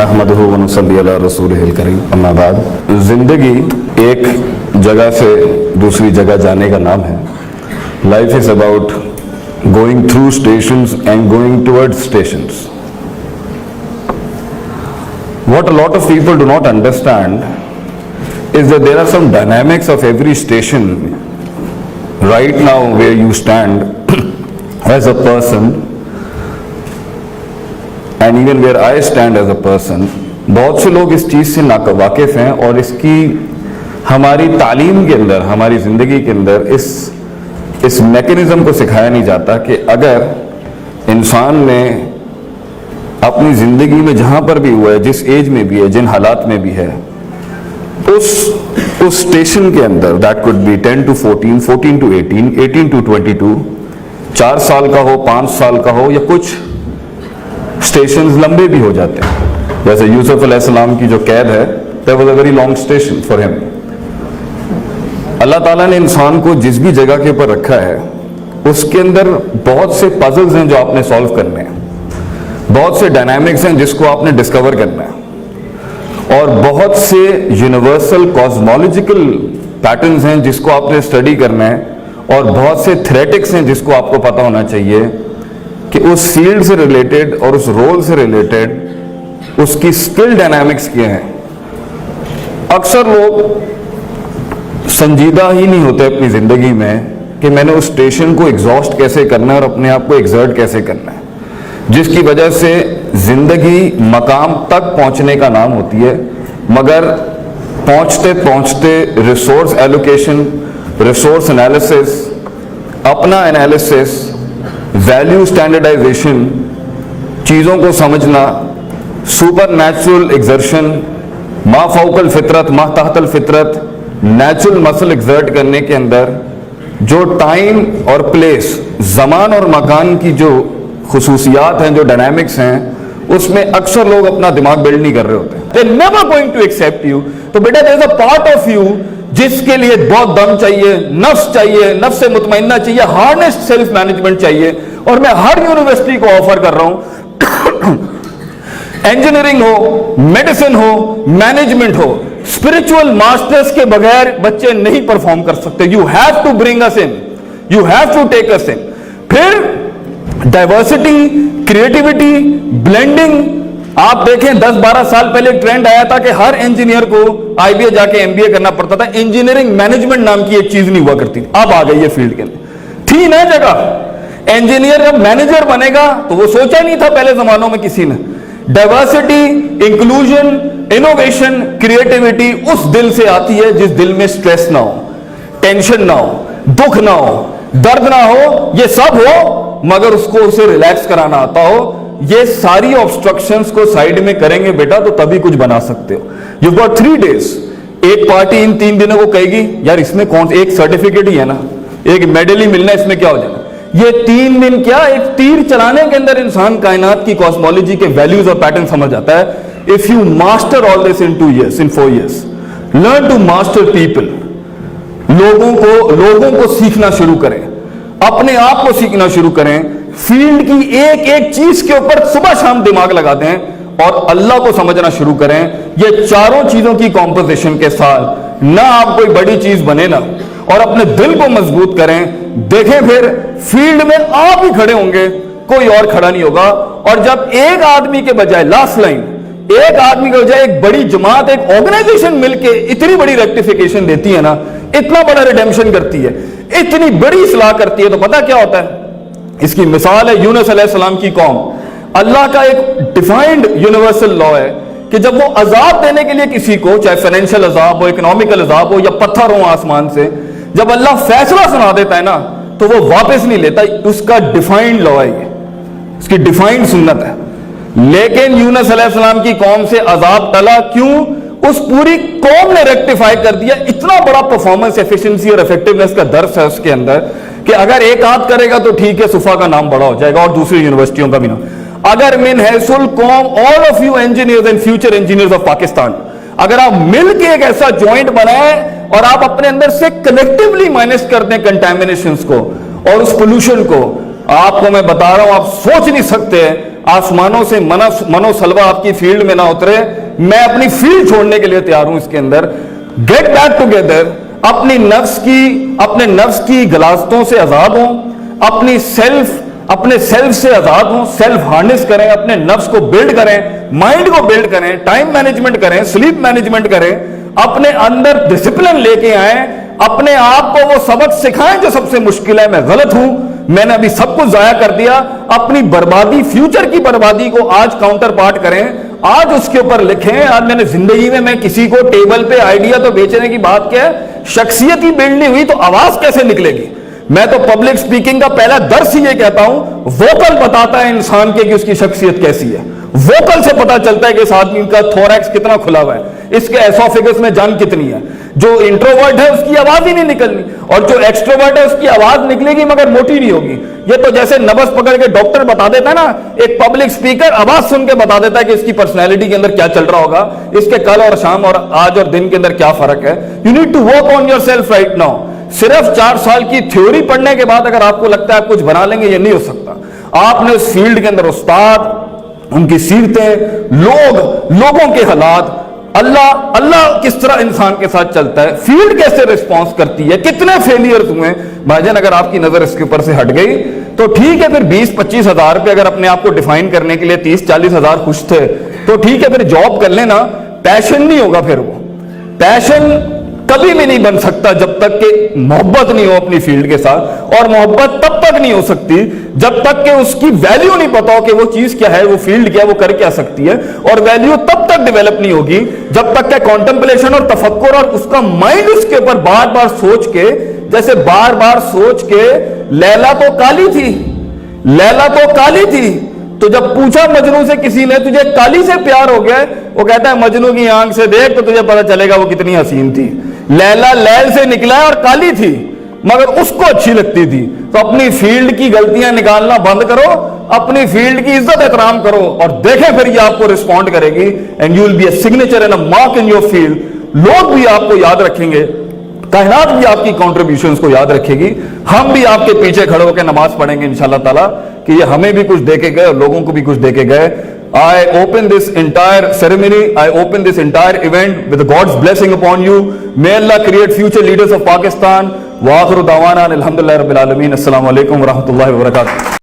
नहमदुहु व नुसल्ली अला रसूलिहिल करीम, अम्मा बाद। जिंदगी एक जगह से दूसरी जगह जाने का नाम है। Life is about going through stations and going towards stations. What a lot of people do not understand is that there are some dynamics of every station right now where you stand as a person and even where I stand as a person. बहुत से लोग इस चीज़ से नावाकिफ़ हैं और इसकी हमारी तालीम के अंदर, हमारी ज़िंदगी के अंदर इस मैकेनिज़्म को सिखाया नहीं जाता कि अगर इंसान ने अपनी ज़िंदगी में जहाँ पर भी हुआ है, जिस एज में भी है, जिन हालात में भी है, उस स्टेशन के अंदर, that could be 10 to 14, 14 to 18, 18 to 22, 4 साल का हो, 5 साल का हो, या कुछ स्टेशंस लंबे भी हो जाते हैं। जैसे यूसुफ अलैहिस्सलाम की जो कैद है, that was a very long station for him. अल्लाह ताला ने इंसान को जिस भी जगह के ऊपर रखा है, उसके अंदर बहुत से पजल्स हैं जो आपने सॉल्व करने हैं, बहुत से डायनामिक्स हैं जिसको आपने डिस्कवर करना है, और बहुत से यूनिवर्सल कॉस्मोलॉजिकल पैटर्न्स हैं जिसको आपने स्टडी करना है, और बहुत से थ्रेटिक्स हैं जिसको आपको पता होना चाहिए कि उस फील्ड से रिलेटेड और उस रोल से रिलेटेड उसकी स्किल डायनामिक्स क्या हैं। अक्सर लोग संजीदा ही नहीं होते अपनी ज़िंदगी में कि मैंने उस स्टेशन को एग्जॉस्ट कैसे करना है और अपने आप को एग्जर्ट कैसे करना है, जिसकी वजह से जिंदगी मकाम तक पहुंचने का नाम होती है, मगर पहुंचते पहुंचते रिसोर्स एलोकेशन, रिसोर्स एनालिसिस, अपना एनालिसिस, वैल्यू स्टैंडर्डाइजेशन, चीज़ों को समझना, सुपर नेचुरल एग्जर्शन, मा फौकल फितरत मा तहतल फितरत, नेचुरल मसल एग्जर्ट करने के अंदर जो टाइम और प्लेस, ज़मान और मकान की जो खुसूसियात हैं, जो डायनामिक्स हैं, उसमें अक्सर लोग अपना दिमाग बिल्ड नहीं कर रहे होते। They're never going to accept you। तो बेटा there is a part of you जिसके लिए बहुत दम चाहिए, नफ्स से मुतमइन्ना चाहिए, हार्नेस्ट सेल्फ मैनेजमेंट चाहिए, और मैं हर यूनिवर्सिटी को ऑफर कर रहा हूं, इंजीनियरिंग हो, मेडिसिन हो, मैनेजमेंट हो, स्पिरिचुअल मास्टर्स के बगैर बच्चे नहीं परफॉर्म कर सकते। You have to bring us in, you have to take us in. फिर डाइवर्सिटी, क्रिएटिविटी, ब्लेंडिंग। आप देखें 10-12 साल पहले एक ट्रेंड आया था कि हर इंजीनियर को आईबीए जाके एमबीए करना पड़ता था, इंजीनियरिंग मैनेजमेंट नाम की एक चीज नहीं हुआ करती। अब आ गई है फील्ड के अंदर, थी ना जगह। इंजीनियर जब मैनेजर बनेगा तो वो सोचा नहीं था पहले जमानों में किसी ने। डाइवर्सिटी, इंक्लूजन, इनोवेशन, क्रिएटिविटी उस दिल से आती है जिस दिल में स्ट्रेस ना हो, टेंशन ना हो, दुख ना हो, दर्द ना हो, ये सब हो मगर उसको उसे रिलैक्स कराना आता हो। ये सारी ऑब्स्ट्रक्शंस को साइड में करेंगे बेटा तो तभी कुछ बना सकते हो। You got 3 days। एक पार्टी इन 3 दिनों को कहेगी यार इसमें कौन, एक सर्टिफिकेट ही है ना, एक मेडल ही मिलना, इसमें क्या हो जाएगा। ये 3 दिन क्या, एक तीर चलाने के अंदर इंसान कायनात की कॉस्मोलॉजी के वैल्यूज और पैटर्न समझ जाता है। If you master all this in 2 years, in 4 years, learn to master people. लोगों को सीखना शुरू करें, अपने आप को सीखना शुरू करें, फील्ड की एक एक चीज के ऊपर सुबह शाम दिमाग लगा दें और अल्लाह को समझना शुरू करें। ये चारों चीजों की कॉम्पोजिशन के साथ ना आप कोई बड़ी चीज बने ना, और अपने दिल को मजबूत करें। देखें फिर फील्ड में आप ही खड़े होंगे, कोई और खड़ा नहीं होगा। और जब एक आदमी के बजाय, लास्ट लाइन, एक आदमी के बजाय एक बड़ी जमात, एक ऑर्गेनाइजेशन मिलके इतनी बड़ी रेक्टिफिकेशन देती है ना, इतना बड़ा रिडेम्पशन करती है, इतनी बड़ी इस्लाह करती है, तो पता क्या होता है। इसकी मिसाल है यूनुस अलैहिस्सलाम की कौम। अल्लाह का एक डिफाइंड यूनिवर्सल लॉ है कि जब वो अजाब देने के लिए किसी को, चाहे फाइनेंशियल अजाब हो, इकोनॉमिकल अजाब हो, या पत्थर हो आसमान से, जब अल्लाह फैसला सुना देता है ना तो वो वापस नहीं लेता। उसका डिफाइंड लॉ है, ये इसकी डिफाइंड सुन्नत है। लेकिन यूनुस अलैहिस्सलाम की कौम से अजाब टला क्यों? उस पूरी कौम ने रेक्टिफाई कर दिया। इतना बड़ा परफॉर्मेंस, एफिशिएंसी और इफेक्टिवनेस का दर्स है उसके अंदर कि अगर एक आध करेगा तो ठीक है, सुफा का नाम बड़ा हो जाएगा और दूसरी यूनिवर्सिटियों का भी नाम। अगर मिन हैसुल कौम, all of you engineers and future engineers of Pakistan, अगर आप मिलके एक ऐसा जॉइंट बनाएं और आप अपने अंदर से कलेक्टिवली माइनस कर दें कंटेमिनेशंस को और उस पोल्यूशन को, आपको मैं बता रहा हूं, आप सोच नहीं सकते आसमानों से मनोसलवा आपकी फील्ड में ना उतरे, मैं अपनी फील्ड छोड़ने के लिए तैयार हूं इसके अंदर। गेट बैक टुगेदर, अपने नफ्स की गलास्तों से आजाद हों, अपने सेल्फ से आजाद हों, सेल्फ हार्नेस करें, अपने नफ्स को बिल्ड करें, माइंड को बिल्ड करें, टाइम मैनेजमेंट करें, स्लीप मैनेजमेंट करें, अपने अंदर डिसिप्लिन लेके आए, अपने आप को वो सबक सिखाएं जो सबसे मुश्किल है। मैं गलत हूं, मैंने अभी सब कुछ जाया कर दिया, अपनी बर्बादी, फ्यूचर की बर्बादी को आज काउंटर पार्ट करें, आज उसके ऊपर लिखें। आज मैंने जिंदगी में मैं किसी को टेबल पे आइडिया तो बेचने की बात क्या है, शख्सियत ही बिल्ड नहीं हुई तो आवाज कैसे निकलेगी। मैं तो पब्लिक स्पीकिंग का पहला दर्स ही ये कहता हूं, वोकल बताता है इंसान के कि उसकी शख्सियत कैसी है। वोकल से पता चलता है कि इस आदमी का थोरैक्स कितना खुला हुआ है, इसके एसोफेगस में जान कितनी है। जो इंट्रोवर्ट है उसकी आवाज ही नहीं निकलनी, और जो एक्सट्रोवर्ट है उसकी आवाज निकलेगी मगर मोटी नहीं होगी। ये तो जैसे नब्ज पकड़ के डॉक्टर बता देता है ना, एक पब्लिक स्पीकर आवाज सुन के बता देता है कि इसकी पर्सनैलिटी के अंदर क्या चल रहा होगा, इसके कल और शाम और आज और दिन के अंदर क्या फर्क है। You need to work on yourself right now. सिर्फ 4 साल की थ्योरी पढ़ने के बाद अगर आपको लगता है आप कुछ बना लेंगे, ये नहीं हो सकता। आपने उस फील्ड के अंदर उस्ताद, उनकी सीरतें, लोगों के हालात, अल्लाह किस तरह इंसान के साथ चलता है, फील्ड कैसे रिस्पॉन्स करती है, कितने फेलियर्स हुए भाईजान। अगर आपकी नजर इसके ऊपर से हट गई तो ठीक है, फिर 20-25 हजार पे अगर अपने आप को डिफाइन करने के लिए 30-40 हजार खुश थे तो ठीक है, फिर जॉब कर लेना। पैशन नहीं होगा, फिर वो पैशन कभी भी नहीं बन सकता जब तक कि मोहब्बत नहीं हो अपनी फील्ड के साथ, और मोहब्बत तब तक नहीं हो सकती जब तक कि उसकी वैल्यू नहीं पता हो कि वो चीज क्या है, वो फील्ड क्या है, वो कर क्या सकती है। और वैल्यू तब तक डेवलप नहीं होगी जब तक कि कॉन्टेम्पलेशन और तफक्कुर और उसका माइंड उसके ऊपर बार बार सोच के, जैसे बार बार सोच के लैला तो काली थी, तो जब पूछा मजनू से किसी ने तुझे काली से प्यार हो गया, वो कहता है मजनू की आंख से देख तो तुझे पता चलेगा वो कितनी हसीन थी। लैला लैल से निकला और काली थी मगर उसको अच्छी लगती थी। तो अपनी फील्ड की गलतियां निकालना बंद करो, अपनी फील्ड की इज्जत एहतराम करो, और देखें फिर ये आपको रिस्पॉन्ड करेगी। And you will be a signature and a mark in your field. लोग भी आपको याद रखेंगे, कायनात भी आपकी कॉन्ट्रीब्यूशंस को याद रखेगी। हम भी आपके पीछे खड़े होकर नमाज पढ़ेंगे इंशाल्लाह ताला कि ये हमें भी कुछ देके गए और लोगों को भी कुछ देके गए। I open this entire ceremony, I open this entire event with God's blessing upon you. May Allah create future leaders of Pakistan. Wa akhiru da'wana alhamdulillahi rabbil alamin. Assalamu alaikum wa rahmatullahi wa barakatuh.